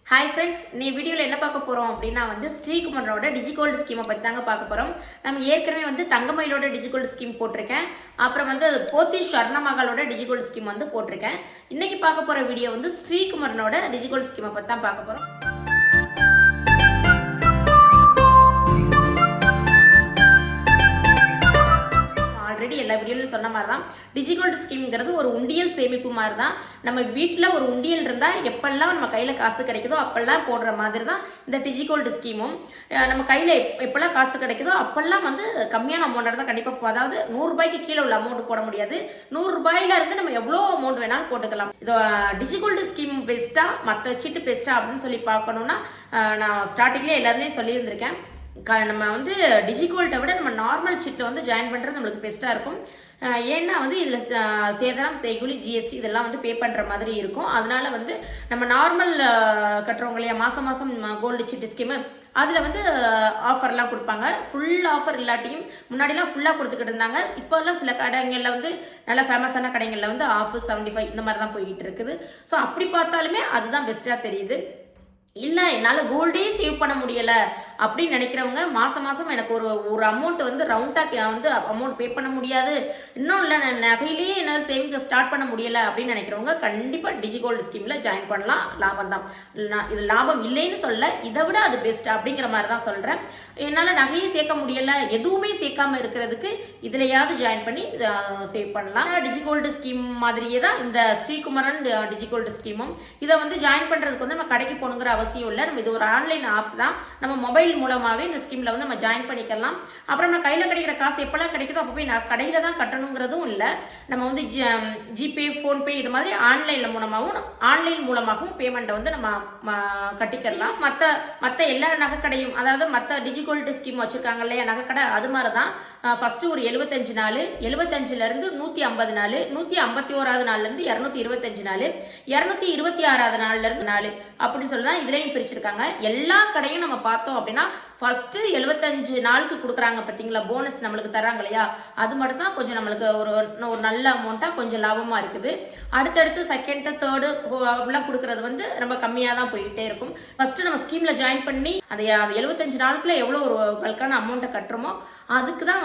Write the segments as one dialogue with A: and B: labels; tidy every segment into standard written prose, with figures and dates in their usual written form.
A: Hi friends, நீ வீடியோவில் என்ன பார்க்க போகிறோம் அப்படின்னா ஸ்ரீகுமரனோட டிஜிகோல்டு ஸ்கீமை பற்றி தாங்க பார்க்க போகிறோம். நம்ம ஏற்கனவே தங்கமயிலோட டிஜிகோல்டு ஸ்கீம் போட்டிருக்கேன். அப்புறம் போத்தி ஸ்வர்ணமகளோட டிஜிகோல்டு ஸ்கீம் போட்டிருக்கேன். இன்னைக்கு பார்க்க போகிற வீடியோ ஸ்ரீகுமரனோட டிஜிகோல்டு ஸ்கீமை பற்றி தான் பார்க்க போகிறோம். ஆல்ரெடி எல்லா வீடியோலையும் சொன்ன மாதிரி தான் டிஜிகோல்டு ஸ்கீம்ங்கிறது ஒரு உண்டியல் சேமிப்பு மாதிரி தான். நம்ம வீட்டில் ஒரு உண்டியல் இருந்தால் எப்பெல்லாம் நம்ம கையில் காசு கிடைக்குதோ அப்பெல்லாம் போடுற மாதிரி தான் இந்த டிஜிகோல்டு ஸ்கீமும். நம்ம கையில் எப்பெல்லாம் காசு கிடைக்குதோ அப்பெல்லாம் கம்மியான அமௌண்ட்டாக தான் கண்டிப்பாக, அதாவது 100 ரூபாய்க்கு கீழே உள்ள அமௌண்ட் போட முடியாது. 100 ரூபாயில இருந்து நம்ம எவ்வளோ அமௌண்ட் வேணாலும் போட்டுக்கலாம். இது டிஜிகோல்டு ஸ்கீம் பெஸ்ட்டா மற்ற சீட்டு பெஸ்ட்டா அப்படின்னு சொல்லி பார்க்கணுன்னா நான் ஸ்டார்டிங்லேயே எல்லாத்துலேயும் சொல்லியிருந்திருக்கேன். நம்ம டிஜிகோல்ட்டை விட நம்ம நார்மல் சீட்டில் ஜாயின் பண்ணுறது நம்மளுக்கு பெஸ்ட்டாக இருக்கும். ஏன்னா இதில் சேதாரம், செய்கூலி, ஜிஎஸ்டி இதெல்லாம் பே பண்ணுற மாதிரி இருக்கும். அதனால நம்ம நார்மல் கட்டுறவங்க இல்லையா, மாதம் மாதம் கோல்டு சீட்டு ஸ்கீமு, அதில் ஆஃபர்லாம் கொடுப்பாங்க. ஃபுல் ஆஃபர் இல்லாட்டியும் முன்னாடிலாம் ஃபுல்லாக கொடுத்துக்கிட்டு இருந்தாங்க. இப்போல்லாம் சில கடைகளில் நல்ல ஃபேமஸான கடைகளில் ஆஃபர் 75 இந்த மாதிரி தான் போய்கிட்டு இருக்குது. ஸோ அப்படி பார்த்தாலுமே அதுதான் பெஸ்ட்டாக தெரியுது. இல்லை, என்னால் கோல்டே சேவ் பண்ண முடியலை அப்படின்னு நினைக்கிறவங்க, மாதம் மாதம் எனக்கு ஒரு அமௌண்ட் ரவுண்டாக அமௌண்ட் பே பண்ண முடியாது, இன்னும் இல்லை நான் நகையிலேயே என்னால் சேவிங்ஸை ஸ்டார்ட் பண்ண முடியலை அப்படின்னு நினைக்கிறவங்க கண்டிப்பாக டிஜிகோல்டு ஸ்கீமில் ஜாயின் பண்ணலாம். லாபம் தான். நான் இது லாபம் இல்லைன்னு சொல்ல, இதை விட அது பெஸ்ட் அப்படிங்கிற மாதிரி தான் சொல்கிறேன். என்னால் நகையை சேர்க்க முடியலை, எதுவுமே சேர்க்காமல் இருக்கிறதுக்கு இதுலையாவது ஜாயின் பண்ணி சேவ் பண்ணலாம். டிஜிகோல்டு ஸ்கீம் மாதிரியே தான் இந்த ஸ்ரீகுமரன் டிஜிகோல்டு ஸ்கீமும். இதை ஜாயின் பண்ணுறதுக்கு நம்ம கடைக்கு போகணுங்கிற அவசியம் இல்லை. நம்ம இது ஒரு ஆன்லைன் ஆப் தான். நம்ம மொபைல் மூலமாகவே இந்த ஸ்கீமில் நம்ம ஜாயின் பண்ணிக்கலாம். அப்புறம் நம்ம கையில் கிடைக்கிற காசு எப்போல்லாம் கிடைக்குதோ அப்போ போய் நான் கடையில் தான் கட்டணுங்கிறதும் இல்லை. நம்ம ஜிபே, ஃபோன்பே இது மாதிரி ஆன்லைன் மூலமாகவும் பேமெண்ட்டை நம்ம கட்டிக்கலாம். மற்ற எல்லா நகைக்கடையும், அதாவது மற்ற டிஜிகோல்டு ஸ்கீம் வச்சுருக்காங்க இல்லையா நகைக்கடை, அது மாதிரி தான். ஃபஸ்ட்டு ஒரு 75 நாள், 75லேருந்து 150 நாள், 151வது நாள்லேருந்து 225 நாள், 226வது நாள்லேருந்து நாள் அப்படின்னு சொல்லி தான் இதுலேயும் பிரிச்சிருக்காங்க. எல்லா கடையும் நம்ம பார்த்தோம் அப்படின்னா ஃபஸ்ட்டு 75 நாளுக்கு கொடுக்குறாங்க பார்த்தீங்களா, போனஸ் நம்மளுக்கு தராங்க இல்லையா, அது மட்டும் தான் கொஞ்சம் நம்மளுக்கு ஒரு நல்ல அமௌண்ட்டாக கொஞ்சம் லாபமாக இருக்குது. அடுத்தடுத்து செகண்டு, தேர்டு அப்படிலாம் கொடுக்குறது ரொம்ப கம்மியாக தான் போயிட்டே இருக்கும். ஃபஸ்ட்டு நம்ம ஸ்கீமில் ஜாயின் பண்ணி அந்த 75 நாளுக்குள்ளே எவ்வளோ ஒரு பல்கான அமௌண்ட்டை கட்டுறோமோ அதுக்கு தான்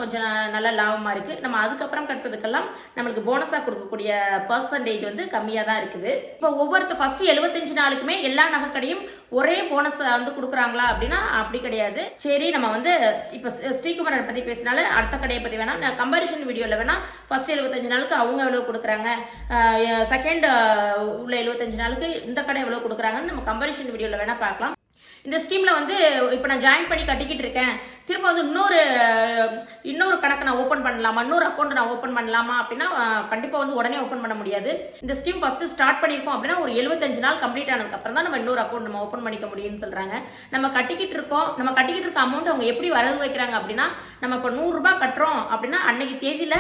A: கொஞ்சம் நல்ல லாபமாக இருக்குது. நம்ம அதுக்கப்புறம் கட்டுறதுக்கெல்லாம் நம்மளுக்கு போனஸாக கொடுக்கக்கூடிய பர்சன்டேஜ் கம்மியாக தான் இருக்குது. இப்போ ஃபஸ்ட்டு 75 நாளுக்குமே எல்லா நகைக்கடையும் ஒரே போனஸ் கொடுக்குறாங்களா அப்படின்னா அப்படி கிடையாது. சரி, நம்ம இப்போ ஸ்ரீகுமரன் பற்றி பேசினாலும் அடுத்த கடையை பற்றி வேணால் நான் கம்பேரிஷன் வீடியோவில் வேணால் ஃபஸ்ட் 75 நாளுக்கு அவங்க எவ்வளோ கொடுக்குறாங்க, செகண்ட் உள்ள 75 நாளுக்கு இந்த கடை எவ்வளோ கொடுக்குறாங்கன்னு நம்ம கம்பேரிஷன் வீடியோவில் வேணால் பார்க்கலாம். இந்த ஸ்கீமில் இப்போ நான் ஜாயின் பண்ணி கட்டிக்கிட்டு இருக்கேன், திரும்ப இன்னொரு கணக்கு நான் ஓப்பன் பண்ணலாமா, இன்னொரு அக்கௌண்ட் நான் ஓப்பன் பண்ணலாமா அப்படின்னா கண்டிப்பாக உடனே ஓப்பன் பண்ண முடியாது. இந்த ஸ்கீம் ஃபஸ்ட்டு ஸ்டார்ட் பண்ணியிருக்கோம் அப்படின்னா ஒரு 75 நாள் கம்ப்ளீட் ஆனதுக்கப்புறம் தான் நம்ம இன்னொரு அக்கௌண்ட் நம்ம ஓப்பன் பண்ணிக்க முடியும்னு சொல்கிறாங்க. நம்ம கட்டிக்கிட்டு இருக்க அமௌண்ட் அவங்க எப்படி வரவு வைக்கிறாங்க அப்படின்னா, நம்ம இப்போ 100 ரூபாய் கட்டுறோம் அப்படின்னா அன்னைக்கு தேதியில்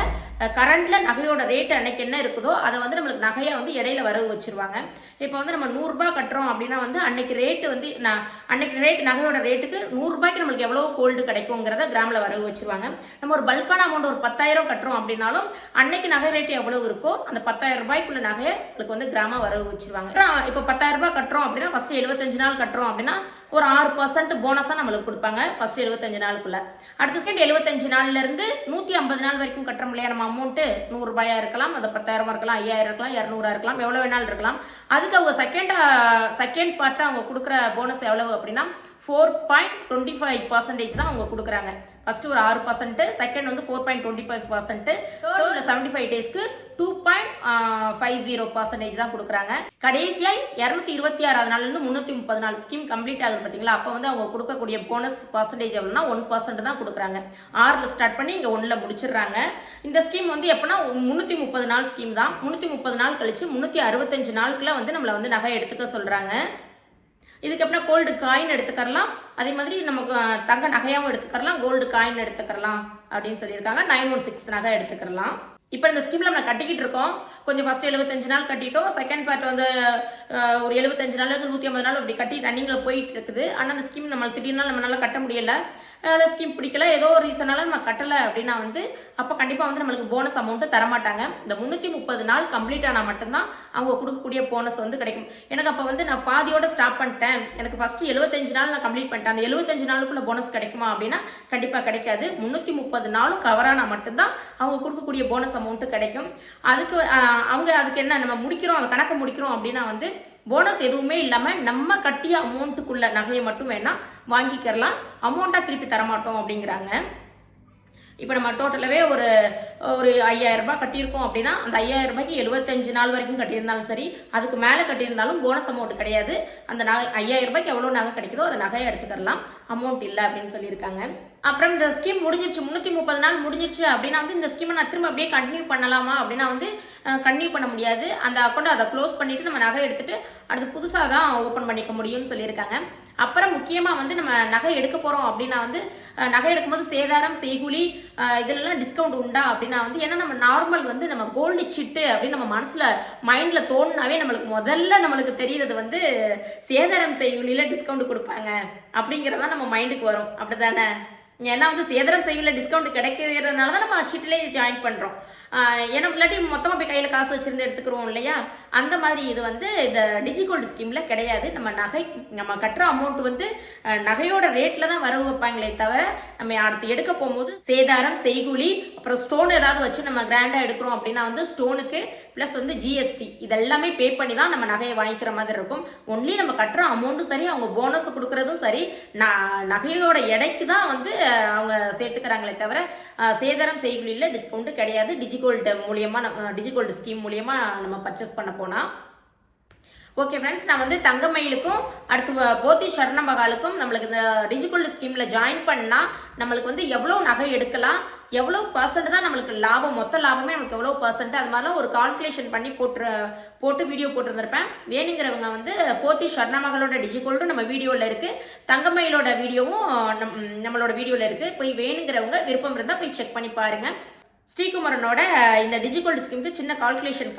A: கரண்டில் நகையோட ரேட்டு அன்னைக்கு என்ன இருக்குதோ அதை நம்மளுக்கு நகையை இடையில வரவு வச்சிருவாங்க. இப்போ நம்ம 100 ரூபாய் கட்டுறோம் அப்படின்னா அன்னைக்கு ரேட்டு அன்னைக்கு நகையோட ரேட்டுக்கு 100 ரூபாய்க்கு நம்மளுக்கு எவ்வளோ கோல்டு கிடைக்குங்கிறத கிராமில் வரவு வச்சிருவாங்க. நம்ம ஒரு பல்கான அமௌண்ட் ஒரு 10,000 கட்டுறோம் அப்படின்னாலும் அன்னைக்கு நகை ரேட்டு எவ்வளவு இருக்கோ அந்த 10,000 ரூபாய்க்குள்ள நகையை உங்களுக்கு கிராம வரவு வச்சிருவாங்க. இப்போ 10,000 ரூபாய் கட்டுறோம் அப்படின்னா ஃபர்ஸ்ட் 75 நாள் கட்டுறோம் அப்படின்னா ஒரு 6% போனஸாக நம்மளுக்கு கொடுப்பாங்க ஃபர்ஸ்ட் 75 நாளுக்குள்ள. அடுத்த செகண்ட் 75 நாள்லேருந்து 150 நாள் வரைக்கும் கட்டுறோம் இல்லையா நம்ம அமௌண்ட்டு, 100 ரூபாயா இருக்கலாம், அது 10,000 இருக்கலாம், 5,000 இருக்கலாம், 200 இருக்கலாம், எவ்வளோ வேணாலும் இருக்கலாம். அதுக்கு அவங்க செகண்ட் பார்ட்டாக அவங்க கொடுக்குற போனஸ் எவ்வளவு அப்படின்னா 4.25% தான் அவங்க கொடுக்குறாங்க. ஃபஸ்ட்டு ஒரு 6%, செகண்ட் 4.25%, தேர்ட் 75 டேஸ்க்கு 2.50% தான் கொடுக்குறாங்க. கடைசியாக 226வது நாள்லேருந்து 330 நாள் ஸ்கீம் கம்ப்ளீட் ஆகுது பார்த்தீங்களா, அப்போ அவங்க கொடுக்கக்கூடிய போனஸ் பர்சன்டேஜ் எவ்வளோனா 1% தான் கொடுக்குறாங்க. 6ல் ஸ்டார்ட் பண்ணி இங்கே 1ல் முடிச்சிடுறாங்க. இந்த ஸ்கீம் எப்போனா 330 நாள் ஸ்கீம் தான். 330 நாள் கழிச்சு 365 நாளுக்குள்ள நம்மளை நகை எடுத்துக்க சொல்கிறாங்க. இதுக்கப்புறம் கோல்டு காயின் எடுத்துக்கலாம், அதே மாதிரி நமக்கு தங்க நகையாகவும் எடுத்துக்கலாம், கோல்டு காயின் எடுத்துக்கலாம் அப்படின்னு சொல்லியிருக்காங்க. 916 நகை எடுத்துக்கலாம். இப்போ இந்த ஸ்கீமில் நம்ம கட்டிக்கிட்டு இருக்கோம். கொஞ்சம் ஃபஸ்ட்டு 75 நாள் கட்டிட்டோம். செகண்ட் பார்ட் வந்து ஒரு 75 நாள்லேருந்து 150 நாள் அப்படி கட்டி ரன்னிங்கில் போயிட்டு இருக்குது. ஆனால் அந்த ஸ்கீம் நம்மளுக்கு திடீர்னு நம்மளால கட்ட முடியல. ஸ்கீம் பிடிக்கல, ஏதோ ஒரு ரீசனால நம்ம கட்டலை அப்படின்னா வந்து அப்போ கண்டிப்பாக வந்து நம்மளுக்கு போனஸ் அமௌண்ட்டு தரமாட்டாங்க. இந்த 330 நாள் கம்ப்ளீட் ஆனால் மட்டும்தான் அவங்க கொடுக்கக்கூடிய போனஸ் வந்து கிடைக்கும். எனக்கு அப்போ வந்து நான் பாதியோட ஸ்டாப் பண்ணிட்டேன், எனக்கு ஃபஸ்ட்டு 75 நாள் நான் கம்ப்ளீட் பண்ணிட்டேன், அந்த 75 நாளுக்குள்ள போனஸ் கிடைக்குமா அப்படின்னா கண்டிப்பாக கிடைக்காது. 330 நாளும் கவரானால் மட்டும்தான் அவங்க கொடுக்கக்கூடிய போனஸ் அமௌண்ட்டு கிடைக்கும். அதுக்கு அவங்க அதுக்கு என்ன நம்ம முடிக்கிறோம், அந்த கணக்கை முடிக்கிறோம் அப்படின்னா வந்து போனஸ் எதுவுமே இல்லாமல் நம்ம கட்டிய அமௌண்ட்டுக்குள்ள நகையை மட்டும் வேணால் வாங்கிக்கிறலாம், அமௌண்ட்டாக திருப்பி தரமாட்டோம் அப்படிங்கிறாங்க. இப்போ நம்ம டோட்டலாகவே ஒரு 5000 ரூபாய் கட்டியிருக்கோம் அப்படின்னா அந்த 5000 ரூபாய்க்கு 75 நாள் வரைக்கும் கட்டியிருந்தாலும் சரி, அதுக்கு மேலே கட்டியிருந்தாலும் போனஸ் அமௌண்ட் கிடையாது. அந்த நகை 5000 ரூபாய்க்கு எவ்வளோ நகை கிடைக்குதோ அந்த நகையை எடுத்துக்கலாம், அமௌண்ட் இல்லை அப்படின்னு சொல்லியிருக்காங்க. அப்புறம் இந்த ஸ்கீம் முடிஞ்சிருச்சு, 330 நாள் முடிஞ்சிருச்சு அப்படின்னா வந்து இந்த ஸ்கீமை நான் திரும்ப அப்படியே கண்டினியூ பண்ணலாமா அப்படின்னா வந்து கண்டினியூ பண்ண முடியாது. அந்த அக்கௌண்ட்டை அதை க்ளோஸ் பண்ணிவிட்டு நம்ம நகை எடுத்துகிட்டு அடுத்து புதுசாக தான் ஓப்பன் பண்ணிக்க முடியும்னு சொல்லியிருக்காங்க. அப்புறம் முக்கியமாக வந்து நம்ம நகை எடுக்க போகிறோம் அப்படின்னா வந்து நகை எடுக்கும்போது சேதாரம் செய்கூலி இதெல்லாம் டிஸ்கவுண்ட் உண்டா அப்படின்னா வந்து ஏன்னா நம்ம நார்மல் வந்து நம்ம கோல்டு சிட்டு அப்படின்னு நம்ம மனசில் மைண்டில் தோணுனாவே நம்மளுக்கு தெரிகிறது வந்து சேதாரம் செய்கூலியில் டிஸ்கவுண்ட் கொடுப்பாங்க அப்படிங்கிறதான் நம்ம மைண்டுக்கு வரும், அப்படி தானே? ஏன்னா வந்து சேதாரம் செய்கூலியில் டிஸ்கவுண்ட் கிடைக்கிறதுனால தான் நம்ம சிட்டிலே ஜாயின் பண்ணுறோம். ஏன்னா இல்லாட்டி மொத்தமாக போய் கையில் காசு வச்சுருந்து எடுத்துக்கிறோம் இல்லையா, அந்த மாதிரி இது வந்து இந்த டிஜிகோல்டு ஸ்கீமில் கிடையாது. நம்ம கட்டுற அமௌண்ட் வந்து நகையோட ரேட்டில் தான் வரவு வைப்பாங்களே தவிர நம்ம அடுத்து எடுக்க போகும்போது சேதாரம் செய்கூலி அப்புறம் ஸ்டோன் ஏதாவது வச்சு நம்ம கிராண்டாக எடுக்கிறோம் அப்படின்னா வந்து ஸ்டோனுக்கு ப்ளஸ் வந்து ஜிஎஸ்டி இதெல்லாமே பே பண்ணி தான் நம்ம நகையை வாங்கிக்கிற மாதிரி இருக்கும். ஒன்லி நம்ம கட்டுற அமௌண்ட்டும் சரி, அவங்க போனஸ் கொடுக்குறதும் சரி, நகையோட எடைக்கு தான் வந்து அவங்க சேர்த்துக்கிறாங்களே தவிர சேதாரம் செய்கூலியில் டிஸ்கவுண்ட் கிடையாது. டிஜிகோல்டு ஸ்கீம் மூலியமா நம்ம பர்ச்சேஸ் பண்ண போனால். ஓகே ஃப்ரெண்ட்ஸ், நான் வந்து தங்கமயிலுக்கும் அடுத்து போத்தி சரணமகாலுக்கும் நம்மளுக்கு இந்த டிஜிகோல்டு ஸ்கீமில் ஜாயின் பண்ணால் நம்மளுக்கு வந்து எவ்வளோ நகை எடுக்கலாம், எவ்வளோ பர்சன்ட் தான் நம்மளுக்கு லாபம், மொத்த லாபமே நம்மளுக்கு எவ்வளோ பர்சன்ட், அது மாதிரிலாம் ஒரு கால்குலேஷன் பண்ணி போட்டு வீடியோ போட்டுருந்துருப்பேன். வேணுங்கிறவங்க வந்து போத்தி சரணமகளோட டிஜிகோல்டும் நம்ம வீடியோவில் இருக்குது, தங்கமயிலோட வீடியோவும் நம்மளோட வீடியோவில் இருக்குது. போய் வேணுங்கிறவங்க விருப்பம் இருந்தால் போய் செக் பண்ணி பாருங்கள். ஸ்ரீகுமரனோட இந்த டிஜிகோல்டு ஸ்கீமுக்கு சின்ன கால்குலேஷன்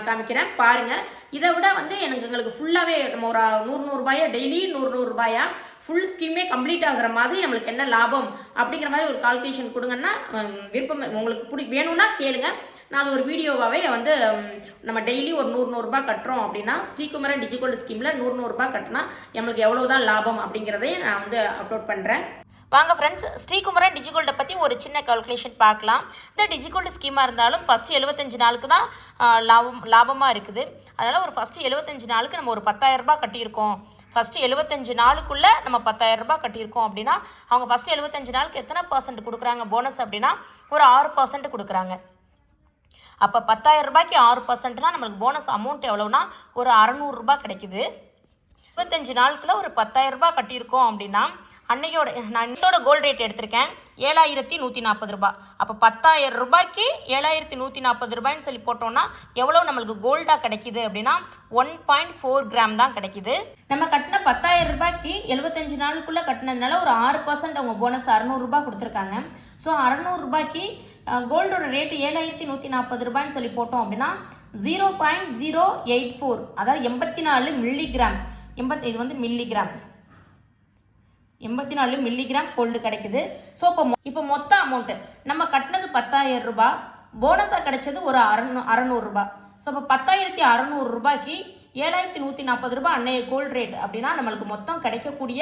A: காமிக்கிறேன் பாருங்கள். இதை விட வந்து எங்களுக்கு ஃபுல்லாகவே நம்ம ஒரு 100 ரூபாயா டெய்லி 100 ரூபாயா ஃபுல் ஸ்கீமே கம்ப்ளீட் ஆகிற மாதிரி நம்மளுக்கு என்ன லாபம் அப்படிங்கிற மாதிரி ஒரு கால்குலேஷன் கொடுங்கன்னா விருப்பம் உங்களுக்கு வேணும்னா கேளுங்க. நான் அது ஒரு வீடியோவாகவே வந்து நம்ம டெய்லி ஒரு 100 ரூபாய் கட்டுறோம் அப்படின்னா ஸ்ரீகுமரன் டிஜிகோல்டு ஸ்கீமில் 100 ரூபாய் கட்டினா நம்மளுக்கு எவ்வளோதான் லாபம் அப்படிங்கிறதையும் நான் வந்து அப்லோட் பண்ணுறேன். வாங்க ஃப்ரெண்ட்ஸ், ஸ்ரீகுமரன் டிஜிகோல்டை பற்றி ஒரு சின்ன கால்குலேஷன் பார்க்கலாம். இந்த டிஜிகோல்டு ஸ்கீமாக இருந்தாலும் ஃபஸ்ட்டு 75 நாளுக்கு தான் லாபமாக இருக்குது. அதனால் ஒரு ஃபஸ்ட்டு 75 நாளுக்கு நம்ம ஒரு 10,000 ரூபாய் கட்டியிருக்கோம். ஃபஸ்ட்டு 75 நாளுக்குள்ளே நம்ம 10,000 ரூபாய் கட்டியிருக்கோம் அப்படின்னா அவங்க ஃபஸ்ட்டு 75 நாளுக்கு எத்தனை பர்சன்ட் கொடுக்குறாங்க போனஸ் அப்படின்னா ஒரு 6% கொடுக்குறாங்க. அப்போ 10,000 ரூபாய்க்கு 6%னா நம்மளுக்கு போனஸ் அமௌண்ட் எவ்வளோனா ஒரு 600 ரூபாய் கிடைக்குது. 25 நாளுக்குள்ளே ஒரு 10,000 ரூபாய் கட்டியிருக்கோம் அப்படின்னா நான் இதோட கோல்டு ரேட் எடுத்திருக்கேன் 7,140 ரூபாய். அப்போ 10,000 ரூபாய்க்கு 7,140 ரூபாய்ன்னு சொல்லி போட்டோம்னா எவ்வளோ நம்மளுக்கு கோல்டாக கிடைக்குது அப்படின்னா 1.4 கிராம் தான் கிடைக்குது. நம்ம கட்டின 10,000 ரூபாய்க்கு 75 நாளுக்குள்ளே கட்டினதுனால ஒரு 6% அவங்க போனஸ் 600 ரூபாய் கொடுத்துருக்காங்க. ஸோ 600 ரூபாய்க்கு கோல்டோட ரேட்டு 7,140 ரூபாய்ன்னு சொல்லி போட்டோம் அப்படின்னா 0.084 அதாவது 84 மில்லிகிராம். இது வந்து மில்லிகிராம் 84 மில்லிகிராம் கோல்டு கிடைக்குது. ஸோ இப்போ மொத்த அமௌண்ட்டு நம்ம கட்டினது 10,000 ரூபாய், போனஸாக கிடைச்சது ஒரு 600 ரூபாய். ஸோ இப்போ 10,600 ரூபாய்க்கு 7,140 ரூபாய் அன்னைய கோல்டு ரேட் அப்படின்னா நம்மளுக்கு மொத்தம் கிடைக்கக்கூடிய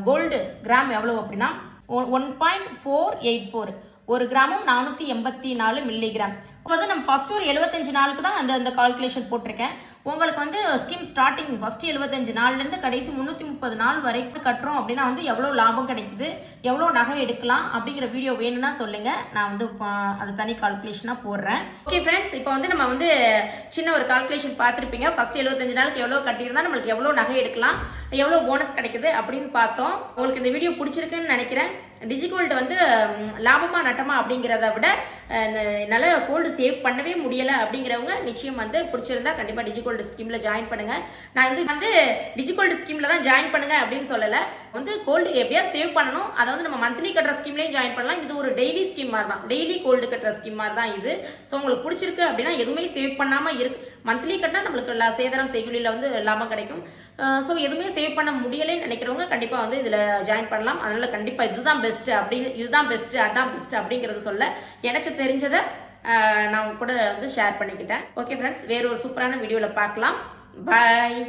A: கோல்டு கிராம் எவ்வளோ அப்படின்னா 1.484, ஒரு கிராமும் 484 மில்லிகிராம். இப்போ வந்து நம்ம ஃபஸ்ட்டு ஒரு 75 நாளுக்கு தான் அந்த கால்குலேஷன் போட்டிருக்கேன். உங்களுக்கு வந்து ஸ்கீம் ஸ்டார்டிங் ஃபஸ்ட்டு 75 நாள்லேருந்து கடைசி 330 நாள் வரைக்கும் கட்டுறோம் அப்படின்னா வந்து எவ்வளோ லாபம் கிடைக்குது, எவ்வளோ நகை எடுக்கலாம் அப்படிங்கிற வீடியோ வேணும்னா சொல்லுங்கள், நான் வந்து அது தனி கால்குலேஷனாக போடுறேன். ஓகே ஃப்ரெண்ட்ஸ், இப்போ வந்து நம்ம வந்து சின்ன ஒரு கால்குலேஷன் பார்த்துருப்பீங்க. ஃபஸ்ட்டு 75 நாளுக்கு எவ்வளோ கட்டியிருந்தால் நம்மளுக்கு எவ்வளோ நகை எடுக்கலாம், எவ்வளோ போனஸ் கிடைக்குது அப்படின்னு பார்த்தோம். உங்களுக்கு இந்த வீடியோ பிடிச்சிருக்குன்னு நினைக்கிறேன். டிஜிகோல்டு வந்து லாபமா நட்டமா அப்படிங்கிறத விட என்னால் கோல்டு சேவ் பண்ணவே முடியலை அப்படிங்கிறவங்க நிச்சயம் வந்து பிடிச்சிருந்தா கண்டிப்பாக டிஜிகோல்டு டிஜிகோல்டு ஸ்கீமில் ஜாயின் பண்ணுங்கள். நான் வந்து டிஜிகோல்டு ஸ்கீமில் தான் ஜாயின் பண்ணுங்கள் அப்படின்னு சொல்லலை. வந்து கோல்டு எப்படியா சேவ் பண்ணணும். அதை வந்து நம்ம மந்த்லி கட்டுற ஸ்கீம்லேயும் ஜாயின் பண்ணலாம். இது ஒரு டெய்லி ஸ்கீம் மாதிரி தான், டெய்லி கோல்டு கட்டுற ஸ்கீம் மாதிரி தான் இது. ஸோ உங்களுக்கு பிடிச்சிருக்கு அப்படின்னா எதுவுமே சேவ் பண்ணாமல் இருக்கு. மந்த்லி கட்டினா நம்மளுக்கு சேதாரம் செய்குலியில் வந்து லாபம் கிடைக்கும். ஸோ எதுவுமே சேவ் பண்ண முடியலைன்னு நினைக்கிறவங்க கண்டிப்பாக வந்து இதில் ஜாயின் பண்ணலாம். அதனால் கண்டிப்பாக இதுதான் பெஸ்ட்டு அப்படின்னு, இதுதான் பெஸ்ட்டு அதான் பெஸ்ட்டு அப்படிங்கிறது சொல்ல எனக்கு தெரிஞ்சதை நான் கூட வந்து ஷேர் பண்ணிக்கிட்டேன். ஓகே ஃப்ரெண்ட்ஸ், வேறு ஒரு சூப்பரான வீடியோவில் பார்க்கலாம். பாய்.